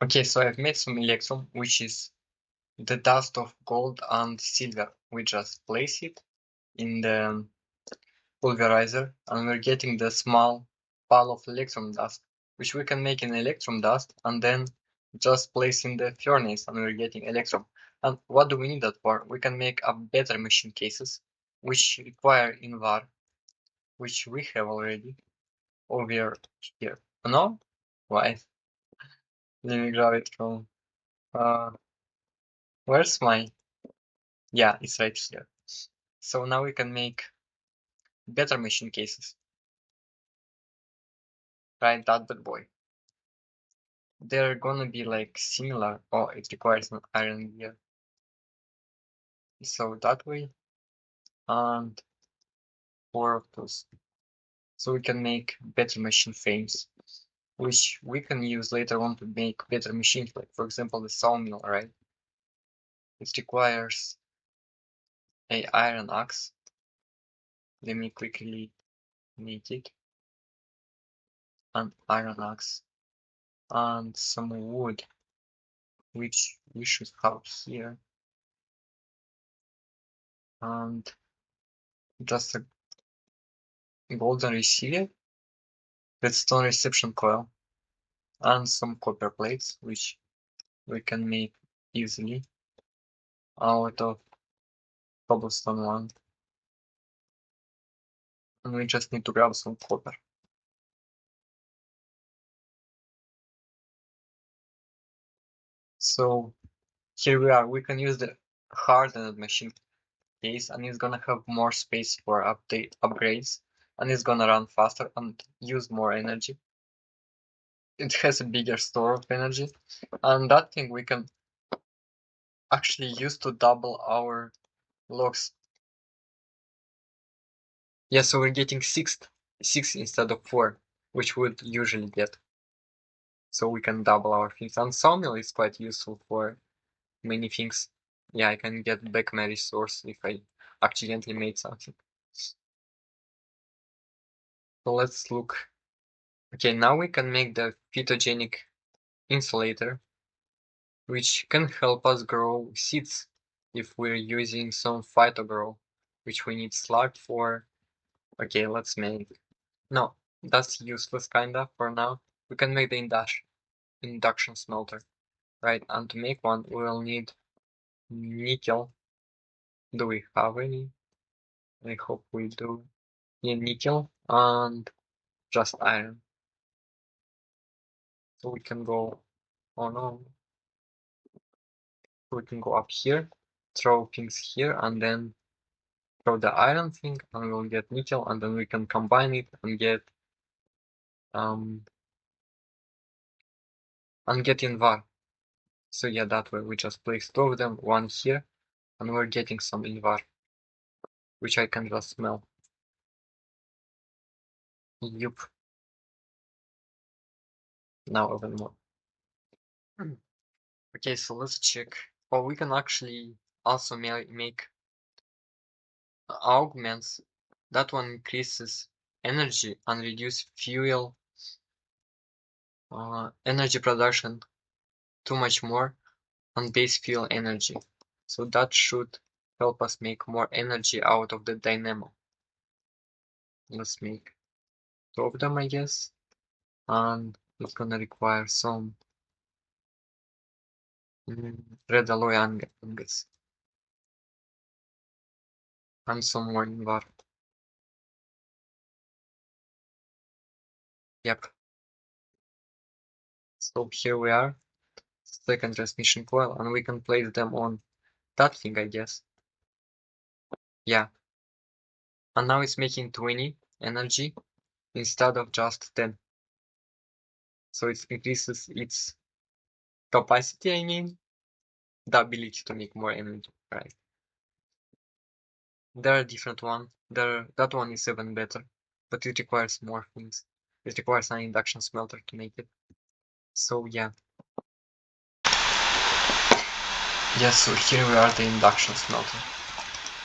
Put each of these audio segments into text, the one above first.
Okay, so I've made some electrum, which is the dust of gold and silver. We just place it in the pulverizer and we're getting the small pile of electrum dust, which we can make in electrum dust and then just place in the furnace and we're getting electrum. And what do we need that for? We can make a better machine cases, which require invar, which we have already over here. No? Why? Let me grab it from where's my, yeah, it's right here. So now we can make better machine cases. Right, that bad boy. They're gonna be like similar. Oh, it requires an iron gear. So that way, and 4 of those. So we can make better machine frames, which we can use later on to make better machines, like for example the sawmill, right? It requires a iron axe. Let me quickly make it. An iron axe and some wood, which we should have here. And just a golden receiver, redstone reception coil, and some copper plates, which we can make easily out of cobblestone one. And we just need to grab some copper. So here we are. We can use the hardened machine case, and it's gonna have more space for upgrades, and it's gonna run faster and use more energy. It has a bigger store of energy, and that thing we can actually use to double our logs. Yeah, so we're getting six instead of 4, which would usually get. So we can double our things. And sawmill is quite useful for many things. Yeah, I can get back my resource if I accidentally made something. So let's look. Okay, now we can make the phytogenic insulator, which can help us grow seeds if we're using some phytogrow, which we need slag for. Okay, let's make. No, that's useless kinda for now. We can make the induction smelter, right? And to make one, we'll need nickel. Do we have any? I hope we do. Yeah, nickel and just iron. So we can go, oh no, we can go up here, throw things here, and then throw the iron thing, and we'll get nickel, and then we can combine it and get invar. So yeah, that way we just place 2 of them, one here, and we're getting some invar, which I can just smell. Yup. Now even more. Okay, so let's check. Oh, we can actually also make augments. That one increases energy and reduce fuel energy production too much more on base fuel energy. So that should help us make more energy out of the dynamo. Let's make 2 of them, I guess. And it's gonna require some red alloy ingots. And some more invar. Yep. So here we are. Second transmission coil, and we can place them on that thing, I guess. Yeah. And now it's making 20 energy instead of just 10. So it increases its capacity, I mean, the ability to make more energy, right? There are different ones. That one is even better, but it requires more things. It requires an induction smelter to make it. So yeah. Yeah, so here we are, the induction smelter.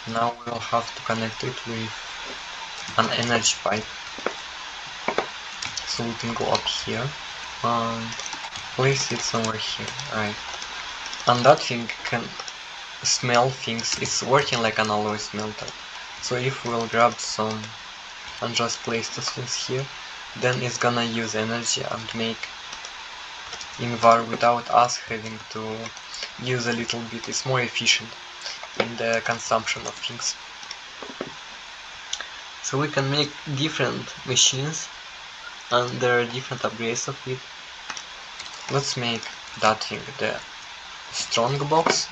Now we'll have to connect it with an energy pipe. So we can go up here and place it somewhere here, right? And that thing can smell things. It's working like an alloy smelter. So if we'll grab some and just place those things here, then it's gonna use energy and make invar without us having to use a little bit. It's more efficient in the consumption of things. So we can make different machines and there are different upgrades of it. Let's make that thing the strong box.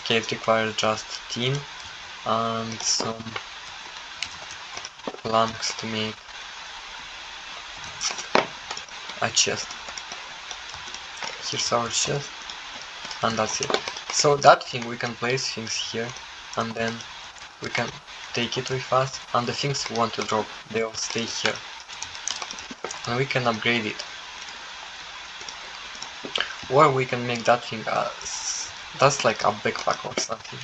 Okay, it requires just tin and some planks to make a chest. Here's our chest, and that's it. So that thing we can place things here, and then we can take it with us, and the things we want to drop, they'll stay here. And we can upgrade it. Or we can make that thing as that's like a backpack or something.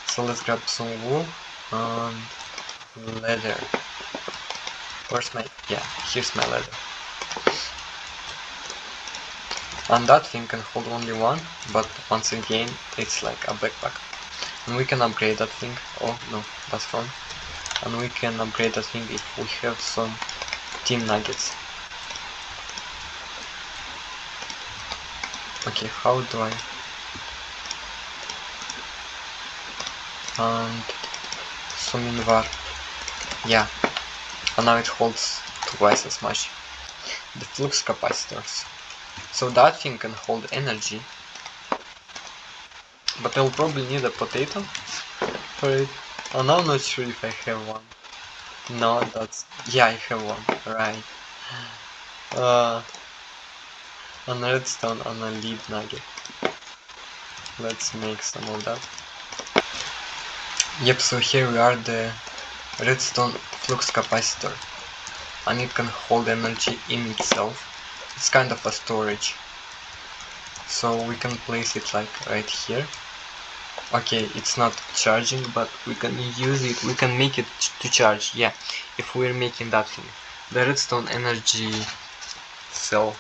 So let's grab some wool and leather. Where's my, yeah, here's my leather. And that thing can hold only one, but once again it's like a backpack. And we can upgrade that thing. Oh no, that's wrong. And we can upgrade that thing if we have some tin nuggets. Okay, how do I? And some invar. Yeah, and now it holds twice as much. The flux capacitors. So that thing can hold energy, but I'll probably need a potato for it. And I'm not sure if I have one. No, that's, yeah, I have one, right. An redstone and a lead nugget. Let's make some of that. Yep, so here we are, the redstone flux capacitor, and it can hold energy in itself. It's kind of a storage. So we can place it like right here. Okay, it's not charging, but we can use it, we can make it to charge, yeah, if we're making that thing. The redstone energy cell.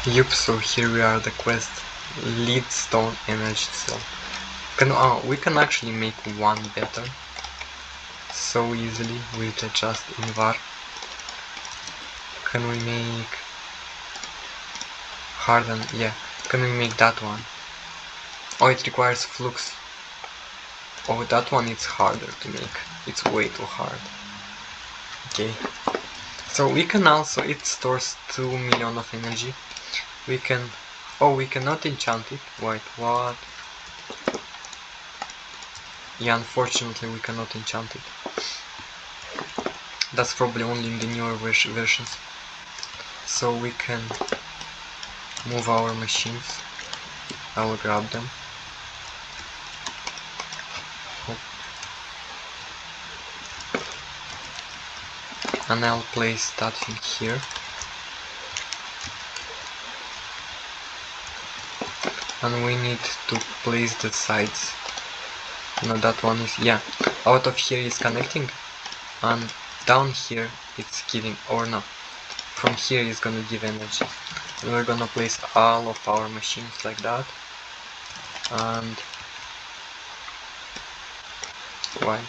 Yep, so here we are, the quest, leadstone energy cell. We can actually make one better, so easily with just invar. Can we make harden, yeah, can we make that one? Oh, it requires flux. Oh, that one is harder to make. It's way too hard. Okay. So we can also, it stores 2 million of energy. We can, oh, we cannot enchant it. Wait, what? Yeah, unfortunately we cannot enchant it. That's probably only in the newer versions. So we can move our machines. I will grab them. And I'll place that thing here. And we need to place the sides. No, that one is, yeah, out of here is connecting, and down here it's giving, or no, from here is gonna give energy. And we're gonna place all of our machines like that, and white.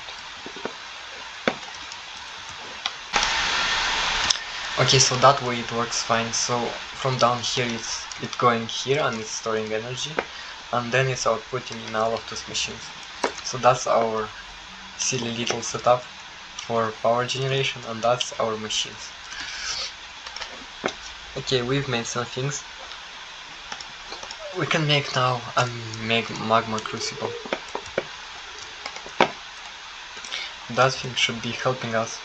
Okay, so that way it works fine. So from down here it's going here and it's storing energy, and then it's outputting in all of those machines. So that's our silly little setup for power generation, and that's our machines. Okay, we've made some things. We can make now a magma crucible. That thing should be helping us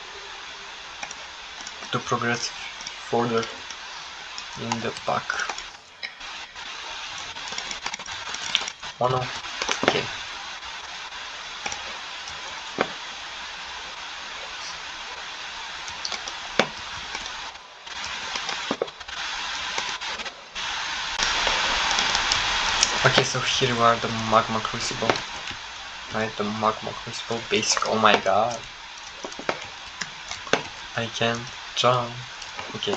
to progress further in the pack. Oh no, okay. Okay, so here we are, the magma crucible. Right, the magma crucible basic. Oh my god. I can jump. Okay.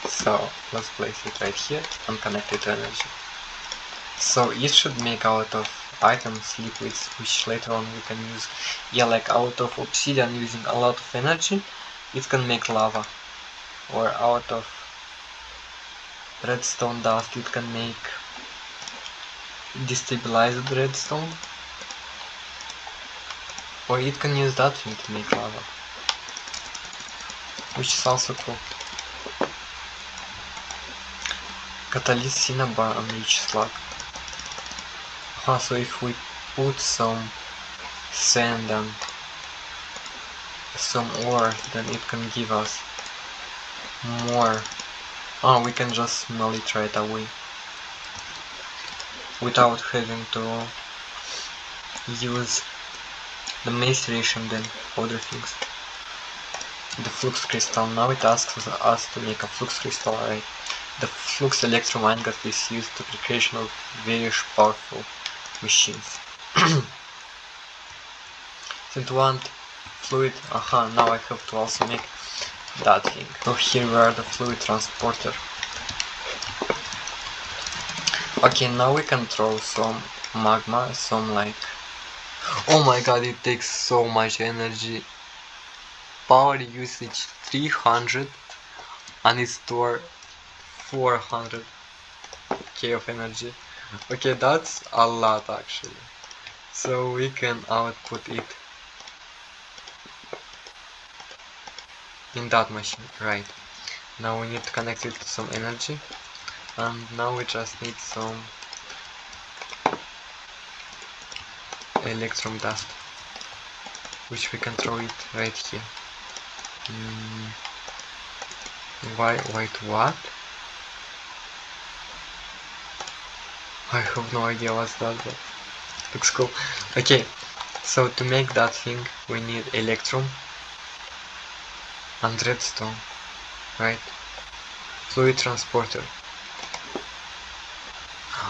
So let's place it right here and connect it to energy. So it should make out of items liquids, which later on we can use. Yeah, like out of obsidian using a lot of energy, it can make lava. Or out of redstone dust, it can make destabilized redstone. Or it can use that thing to make lava, which is also cool. Catalyst cinnabar and rich slag. So if we put some sand and some ore, then it can give us more. Oh, we can just smell it right away without having to use the maceration than other things. The flux crystal. Now it asks us to make a flux crystal, right? The flux electromine gas is used to the creation of various powerful machines. Since want fluid, now I have to also make that thing. So here we are, the fluid transporter. Okay, now we can throw some magma, some like... Oh my god, it takes so much energy. Power usage 300 and it store 400k of energy. Okay, that's a lot actually. So we can output it in that machine, right? Now we need to connect it to some energy, and now we just need some electrum dust, which we can throw it right here. Wait, what? I have no idea what's that, but looks cool. Okay, so to make that thing we need electrum and redstone, right? Fluid transporter.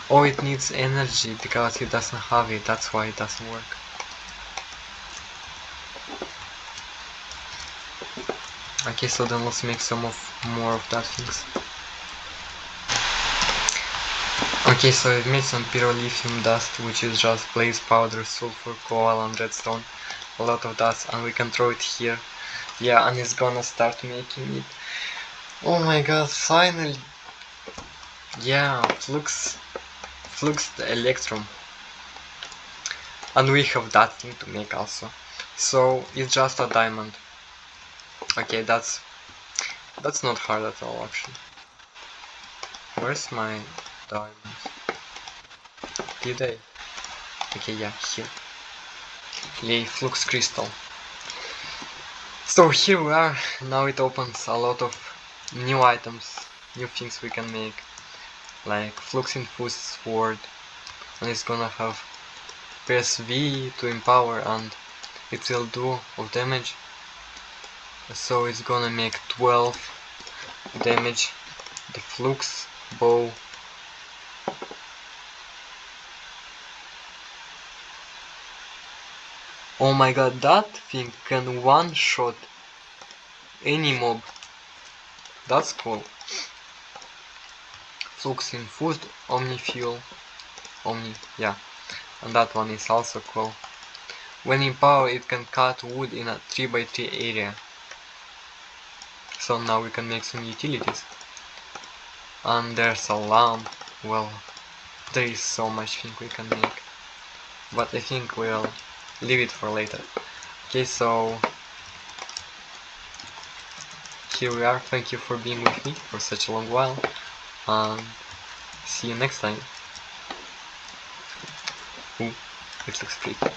Oh, it needs energy because it doesn't have it, that's why it doesn't work. Okay, so then let's make some more of that things. Okay, so I made some pyrolithium dust, which is just blaze powder, sulfur, coal and redstone. A lot of dust, and we can throw it here. Yeah, and it's gonna start making it. Oh my god, finally! Yeah, flux the electrum. And we have that thing to make also. So it's just a diamond. Okay, that's not hard at all actually. Where's my diamonds? Did I? Okay, yeah, here. Yay, flux crystal. So here we are. Now it opens a lot of new items, new things we can make, like flux infused sword, and it's gonna have press V to empower and it will do of damage. So it's gonna make 12 damage. The flux bow. Oh my god, that thing can one shot any mob. That's cool. Flux infused omni fuel. Yeah. And that one is also cool. When in power it can cut wood in a 3x3 area. So now we can make some utilities. And there's a lamp. Well, there is so much thing we can make. But I think we'll leave it for later. Okay, so here we are. Thank you for being with me for such a long while. And see you next time. Ooh, it looks pretty.